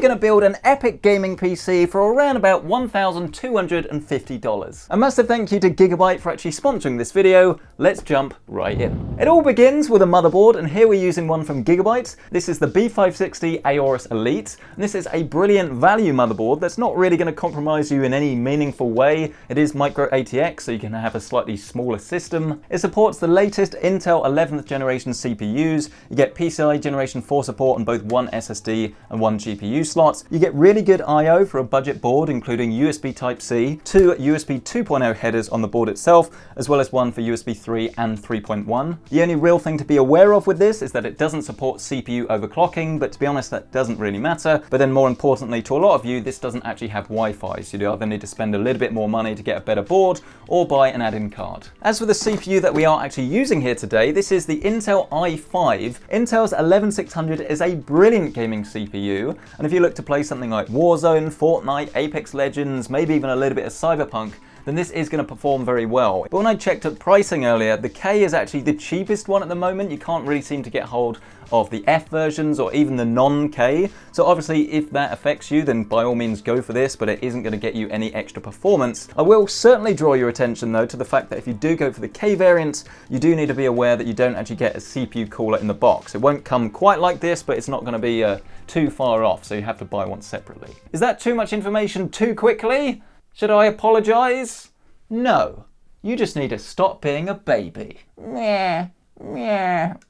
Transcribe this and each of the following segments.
going to build an epic gaming PC for around about $1,250. A massive thank you to Gigabyte for actually sponsoring this video. Let's jump right in. It all begins with a motherboard, and here we're using one from Gigabyte. This is the B560 Elite, and this is a brilliant value motherboard that's not really going to compromise you in any meaningful way. It is micro RTX, so you can have a slightly smaller system. It supports the latest Intel 11th generation CPUs. You get PCI Generation 4 support on both one SSD and one GPU slot. You get really good I/O for a budget board, including USB Type-C, two USB 2.0 headers on the board itself, as well as one for USB 3 and 3.1. The only real thing to be aware of with this is that it doesn't support CPU overclocking, but to be honest, that doesn't really matter. But then more importantly to a lot of you, this doesn't actually have Wi-Fi, so you either need to spend a little bit more money to get a better board or buy an add-in card. As for the CPU that we are actually using here today, this is the Intel i5. Intel's 11600 is a brilliant gaming CPU, and if you look to play something like Warzone, Fortnite, Apex Legends, maybe even a little bit of Cyberpunk, then this is going to perform very well. But when I checked at pricing earlier, the K is actually the cheapest one at the moment. You can't really seem to get hold of the F versions or even the non-K. So obviously if that affects you, then by all means go for this, but it isn't going to get you any extra performance. I will certainly draw your attention though to the fact that if you do go for the K variant, you do need to be aware that you don't actually get a CPU cooler in the box. It won't come quite like this, but it's not going to be too far off, so you have to buy one separately. Is that too much information too quickly? Should I apologise? No. You just need to stop being a baby. Yeah.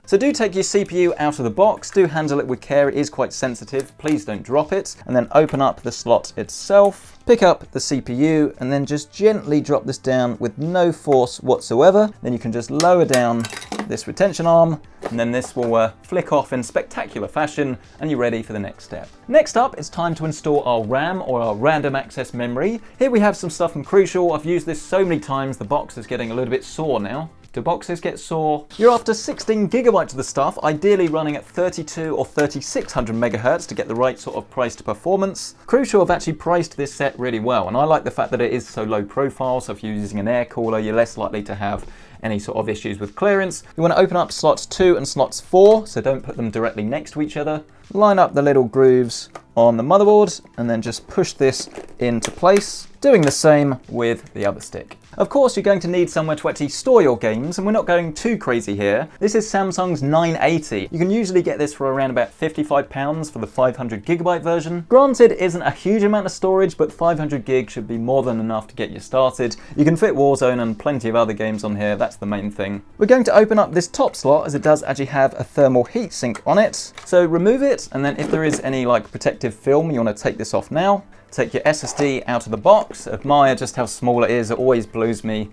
So do take your CPU out of the box, do handle it with care, it is quite sensitive, please don't drop it, and then open up the slot itself, pick up the CPU, and then just gently drop this down with no force whatsoever. Then you can just lower down this retention arm, and then this will flick off in spectacular fashion, and you're ready for the next step. Next up, it's time to install our RAM, or our random access memory. Here we have some stuff from Crucial. I've used this so many times, the box is getting a little bit sore now. Do boxes get sore? You're after 16 gigabytes of the stuff, ideally running at 32 or 3600 megahertz to get the right sort of price to performance. Crucial have actually priced this set really well, and I like the fact that it is so low profile, so if you're using an air cooler, you're less likely to have any sort of issues with clearance. You want to open up slots 2 and slots 4, so don't put them directly next to each other. Line up the little grooves on the motherboard, and then just push this into place. Doing the same with the other stick. Of course, you're going to need somewhere to actually store your games, and we're not going too crazy here. This is Samsung's 980. You can usually get this for around about £55 for the 500 gigabyte version. Granted, it isn't a huge amount of storage, but 500 gig should be more than enough to get you started. You can fit Warzone and plenty of other games on here, that's the main thing. We're going to open up this top slot, as it does actually have a thermal heatsink on it. So remove it, and then if there is any like protective film, you want to take this off now. Take your SSD out of the box. Admire just how small it is. It always blows my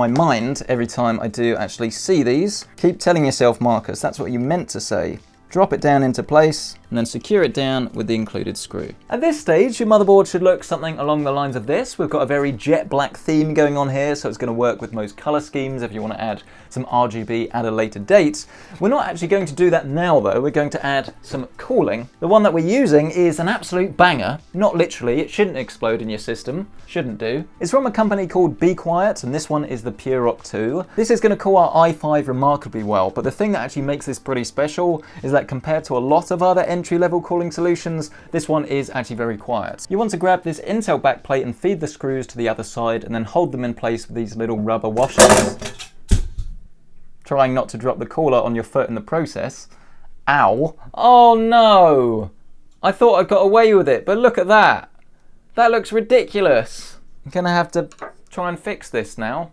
mind every time I do actually see these. Keep telling yourself, Marcus, that's what you meant to say. Drop it down into place, and then secure it down with the included screw. At this stage, your motherboard should look something along the lines of this. We've got a very jet black theme going on here, so it's going to work with most color schemes if you want to add some RGB at a later date. We're not actually going to do that now though, we're going to add some cooling. The one that we're using is an absolute banger. Not literally, it shouldn't explode in your system. Shouldn't do. It's from a company called Be Quiet, and this one is the PureOpt 2. This is going to cool our i5 remarkably well, but the thing that actually makes this pretty special is that compared to a lot of other entry-level cooling solutions, this one is actually very quiet. You want to grab this Intel backplate and feed the screws to the other side, and then hold them in place with these little rubber washers. Trying not to drop the cooler on your foot in the process. Ow. Oh no! I thought I got away with it, but look at that. That looks ridiculous. I'm gonna have to try and fix this now.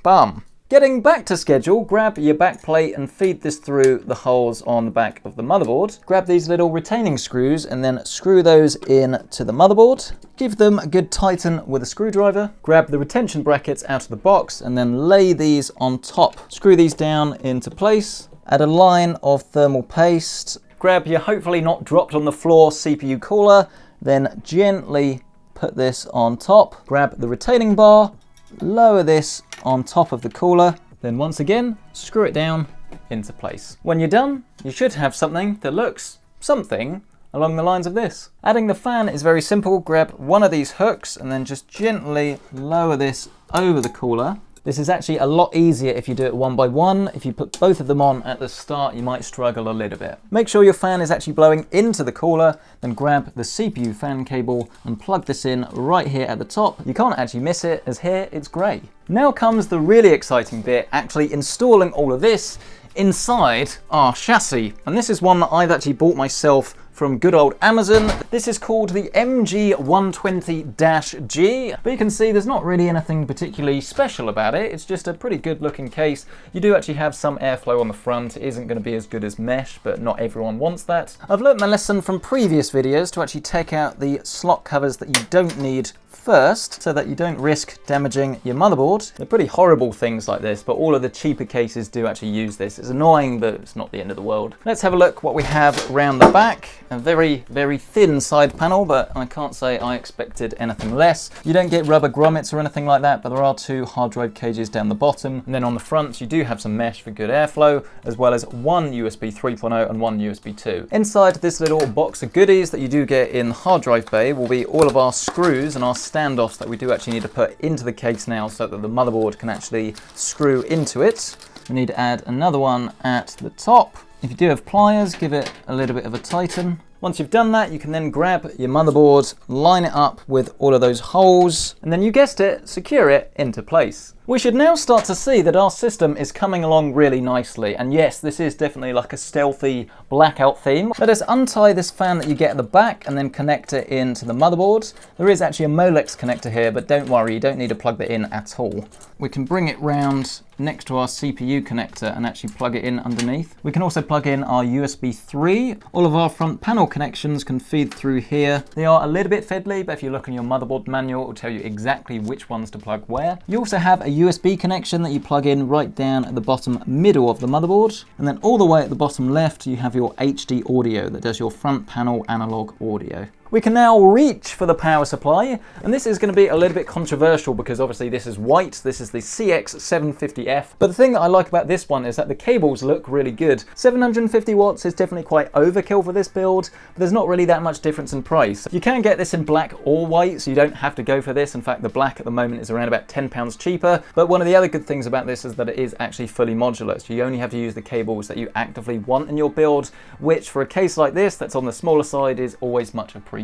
Bum. Getting back to schedule, grab your back plate and feed this through the holes on the back of the motherboard. Grab these little retaining screws and then screw those in to the motherboard. Give them a good tighten with a screwdriver. Grab the retention brackets out of the box and then lay these on top. Screw these down into place. Add a line of thermal paste. Grab your hopefully not dropped on the floor CPU cooler, then gently put this on top. Grab the retaining bar, lower this on top of the cooler, then once again, screw it down into place. When you're done, you should have something that looks something along the lines of this. Adding the fan is very simple. Grab one of these hooks and then just gently lower this over the cooler. This is actually a lot easier if you do it one by one. If you put both of them on at the start, you might struggle a little bit. Make sure your fan is actually blowing into the cooler, then grab the CPU fan cable and plug this in right here at the top. You can't actually miss it, as here it's grey. Now comes the really exciting bit, actually installing all of this inside our chassis. And this is one that I've actually bought myself from good old Amazon. This is called the MG120-G, but you can see there's not really anything particularly special about it. It's just a pretty good looking case. You do actually have some airflow on the front. It isn't going to be as good as mesh, but not everyone wants that. I've learnt my lesson from previous videos to actually take out the slot covers that you don't need first, so that you don't risk damaging your motherboard. They're pretty horrible things like this, but all of the cheaper cases do actually use this. It's annoying, but it's not the end of the world. Let's have a look what we have around the back. A very, very thin side panel, but I can't say I expected anything less. You don't get rubber grommets or anything like that, but there are 2 hard drive cages down the bottom. And then on the front, you do have some mesh for good airflow, as well as 1 USB 3.0 and 1 USB 2. Inside this little box of goodies that you do get in the hard drive bay will be all of our screws and our standoffs that we do actually need to put into the case now so that the motherboard can actually screw into it. We need to add another one at the top. If you do have pliers, give it a little bit of a tighten. Once you've done that, you can then grab your motherboard, line it up with all of those holes, and then you guessed it, secure it into place. We should now start to see that our system is coming along really nicely. And yes, this is definitely like a stealthy blackout theme. Let us untie this fan that you get at the back and then connect it into the motherboard. There is actually a Molex connector here, but don't worry, you don't need to plug that in at all. We can bring it round next to our CPU connector and actually plug it in underneath. We can also plug in our USB 3. All of our front panel connections can feed through here. They are a little bit fiddly, but if you look in your motherboard manual, it will tell you exactly which ones to plug where. You also have a USB connection that you plug in right down at the bottom middle of the motherboard. And then all the way at the bottom left, you have your HD audio that does your front panel analog audio. We can now reach for the power supply, and this is going to be a little bit controversial because obviously this is white, this is the CX750F, but the thing that I like about this one is that the cables look really good. 750 watts is definitely quite overkill for this build, but there's not really that much difference in price. You can get this in black or white, so you don't have to go for this. In fact, the black at the moment is around about £10 cheaper, but one of the other good things about this is that it is actually fully modular, so you only have to use the cables that you actively want in your build, which for a case like this that's on the smaller side is always much appreciated.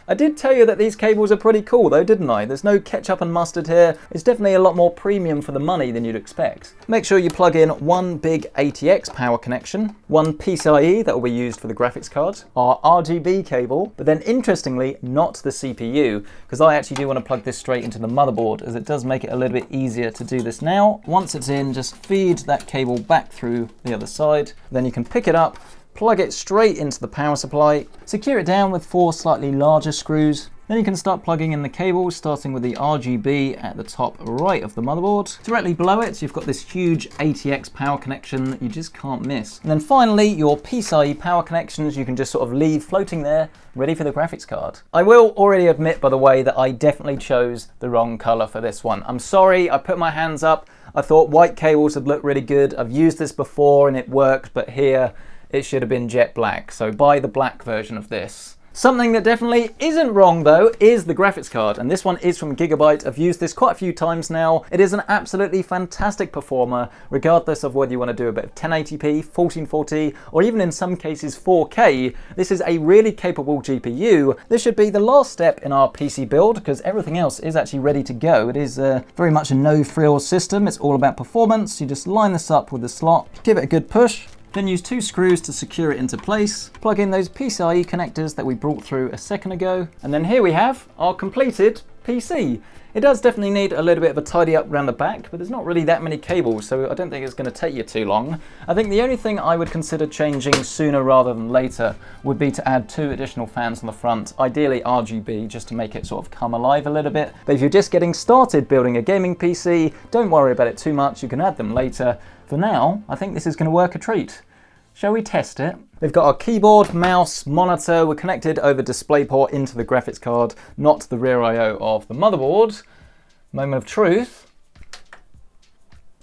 I did tell you that these cables are pretty cool though, didn't I? There's no ketchup and mustard here. It's definitely a lot more premium for the money than you'd expect. Make sure you plug in one big ATX power connection, one PCIe that will be used for the graphics card, our RGB cable, but then interestingly, not the CPU, because I actually do want to plug this straight into the motherboard, as it does make it a little bit easier to do this now. Once it's in, just feed that cable back through the other side. Then you can pick it up, plug it straight into the power supply, secure it down with 4 slightly larger screws. Then you can start plugging in the cables, starting with the RGB at the top right of the motherboard. Directly below it, you've got this huge ATX power connection that you just can't miss. And then finally, your PCIe power connections you can just sort of leave floating there, ready for the graphics card. I will already admit, by the way, that I definitely chose the wrong color for this one. I'm sorry, I put my hands up. I thought white cables would look really good. I've used this before and it worked, but here, it should have been jet black, so buy the black version of this. Something that definitely isn't wrong though is the graphics card, and this one is from Gigabyte. I've used this quite a few times now. It is an absolutely fantastic performer, regardless of whether you want to do a bit of 1080p, 1440, or even in some cases 4K. This is a really capable GPU. This should be the last step in our PC build because everything else is actually ready to go. It is very much a no-frills system. It's all about performance. You just line this up with the slot, give it a good push, then use 2 screws to secure it into place, plug in those PCIe connectors that we brought through a second ago, and then here we have our completed PC. It does definitely need a little bit of a tidy up around the back, but there's not really that many cables, so I don't think it's going to take you too long. I think the only thing I would consider changing sooner rather than later would be to add 2 additional fans on the front, ideally RGB, just to make it sort of come alive a little bit. But if you're just getting started building a gaming PC, don't worry about it too much, you can add them later. For now, I think this is going to work a treat. Shall we test it? We've got our keyboard, mouse, monitor. We're connected over DisplayPort into the graphics card, not the rear I/O of the motherboard. Moment of truth.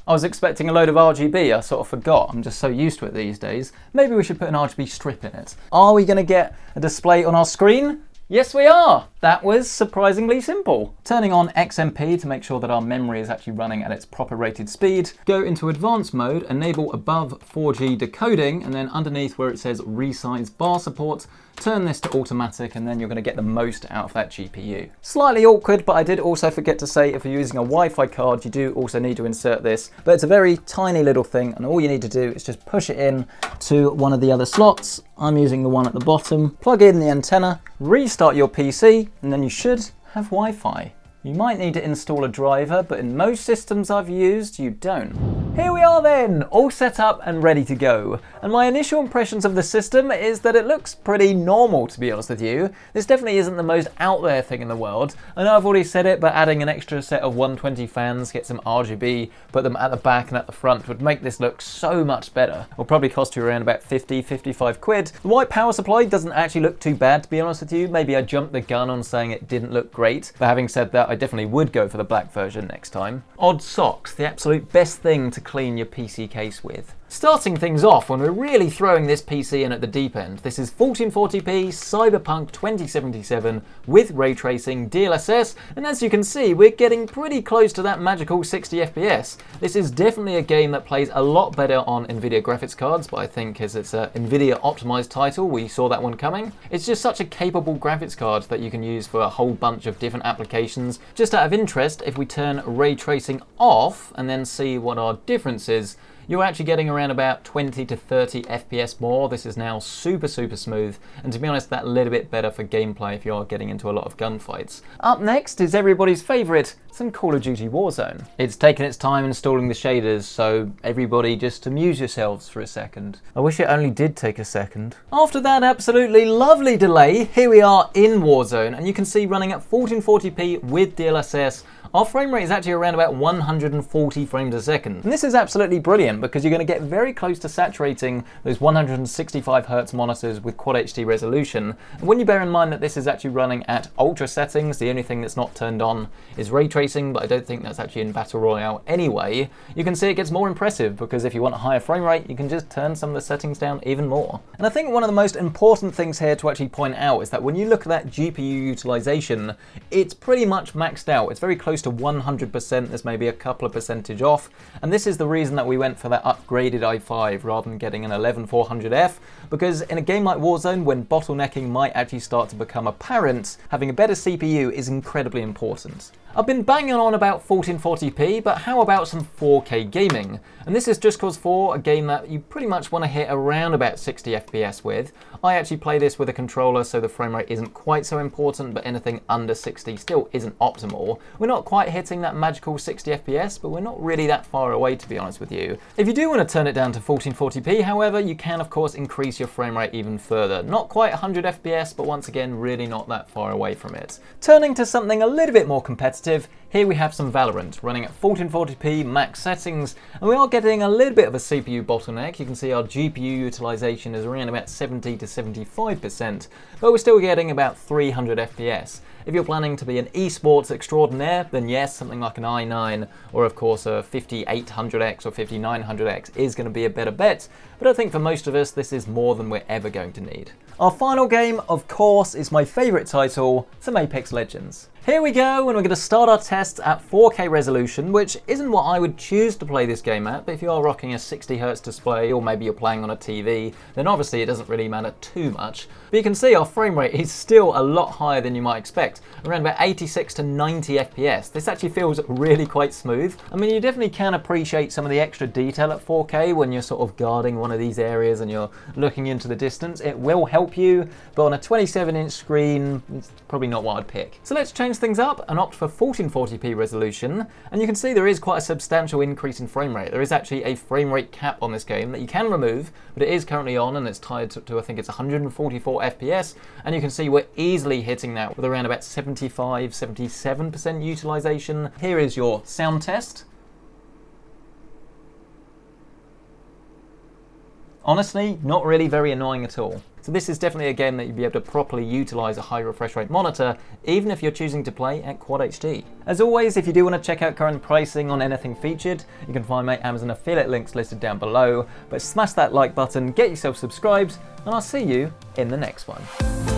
I was expecting a load of RGB, I sort of forgot. I'm just so used to it these days. Maybe we should put an RGB strip in it. Are we going to get a display on our screen? Yes, we are. That was surprisingly simple. Turning on XMP to make sure that our memory is actually running at its proper rated speed. Go into advanced mode, enable above 4G decoding, and then underneath where it says resize bar support, turn this to automatic, and then you're going to get the most out of that GPU. Slightly awkward, but I did also forget to say if you're using a Wi-Fi card, you do also need to insert this. But it's a very tiny little thing, and all you need to do is just push it in to one of the other slots. I'm using the one at the bottom. Plug in the antenna, restart your PC, and then you should have Wi-Fi. You might need to install a driver, but in most systems I've used, you don't. Here we are then, all set up and ready to go. And my initial impressions of the system is that it looks pretty normal, to be honest with you. This definitely isn't the most out there thing in the world. I know I've already said it, but adding an extra set of 120 fans, get some RGB, put them at the back and at the front would make this look so much better. It'll probably cost you around about 50, 55 quid. The white power supply doesn't actually look too bad, to be honest with you. Maybe I jumped the gun on saying it didn't look great, but having said that, I definitely would go for the black version next time. Odd socks, the absolute best thing to clean your PC case with. Starting things off when we're really throwing this PC in at the deep end, this is 1440p Cyberpunk 2077 with ray tracing, DLSS, and as you can see, we're getting pretty close to that magical 60 FPS. This is definitely a game that plays a lot better on Nvidia graphics cards, but I think as it's an Nvidia optimized title, we saw that one coming. It's just such a capable graphics card that you can use for a whole bunch of different applications. Just out of interest, if we turn ray tracing off and then see what our difference is, you're actually getting around about 20 to 30 FPS more. This is now super smooth, and to be honest, that a little bit better for gameplay if you are getting into a lot of gunfights. Up next is everybody's favourite, some Call of Duty Warzone. It's taken its time installing the shaders, so everybody just amuse yourselves for a second. I wish it only did take a second. After that absolutely lovely delay, here we are in Warzone, and you can see running at 1440p with DLSS, our frame rate is actually around about 140 frames a second. And this is absolutely brilliant because you're going to get very close to saturating those 165 Hz monitors with Quad HD resolution. And when you bear in mind that this is actually running at ultra settings, the only thing that's not turned on is ray tracing, but I don't think that's actually in Battle Royale anyway, you can see it gets more impressive because if you want a higher frame rate, you can just turn some of the settings down even more. And I think one of the most important things here to actually point out is that when you look at that GPU utilization, it's pretty much maxed out. It's very close to 100%, there's maybe a couple of percentage off, and this is the reason that we went for that upgraded i5 rather than getting an 11400F, because in a game like Warzone, when bottlenecking might actually start to become apparent, having a better CPU is incredibly important. I've been banging on about 1440p, but how about some 4K gaming? And this is just cause for a game that you pretty much want to hit around about 60 FPS with. I actually play this with a controller, so the frame rate isn't quite so important, but anything under 60 still isn't optimal. We're not quite hitting that magical 60 FPS, but we're not really that far away, to be honest with you. If you do want to turn it down to 1440p, however, you can of course increase your frame rate even further. Not quite 100 FPS, but once again, really not that far away from it. Turning to something a little bit more competitive, here we have some Valorant running at 1440p max settings, and we are getting a little bit of a CPU bottleneck. You can see our GPU utilization is around about 70 to 75%, but we're still getting about 300 FPS. If you're planning to be an esports extraordinaire, then yes, something like an i9 or of course a 5800X or 5900X is going to be a better bet, but I think for most of us this is more than we're ever going to need. Our final game, of course, is my favourite title, some Apex Legends. Here we go, and we're going to start our tests at 4K resolution, which isn't what I would choose to play this game at, but if you are rocking a 60Hz display, or maybe you're playing on a TV, then obviously it doesn't really matter too much. But you can see our frame rate is still a lot higher than you might expect, around about 86 to 90 FPS. This actually feels really quite smooth. I mean, you definitely can appreciate some of the extra detail at 4K when you're sort of guarding one of these areas and you're looking into the distance. It will help you, but on a 27-inch screen, it's probably not what I'd pick. So let's change things up and opt for 1440p resolution, and you can see there is quite a substantial increase in frame rate. There is actually a frame rate cap on this game that you can remove, but it is currently on and it's tied to I think it's 144 FPS, and you can see we're easily hitting that with around about 75-77% utilization. Here is your sound test. Honestly, not really very annoying at all. So this is definitely a game that you'll be able to properly utilize a high refresh rate monitor, even if you're choosing to play at Quad HD. As always, if you do want to check out current pricing on anything featured, you can find my Amazon affiliate links listed down below, but smash that like button, get yourself subscribed, and I'll see you in the next one.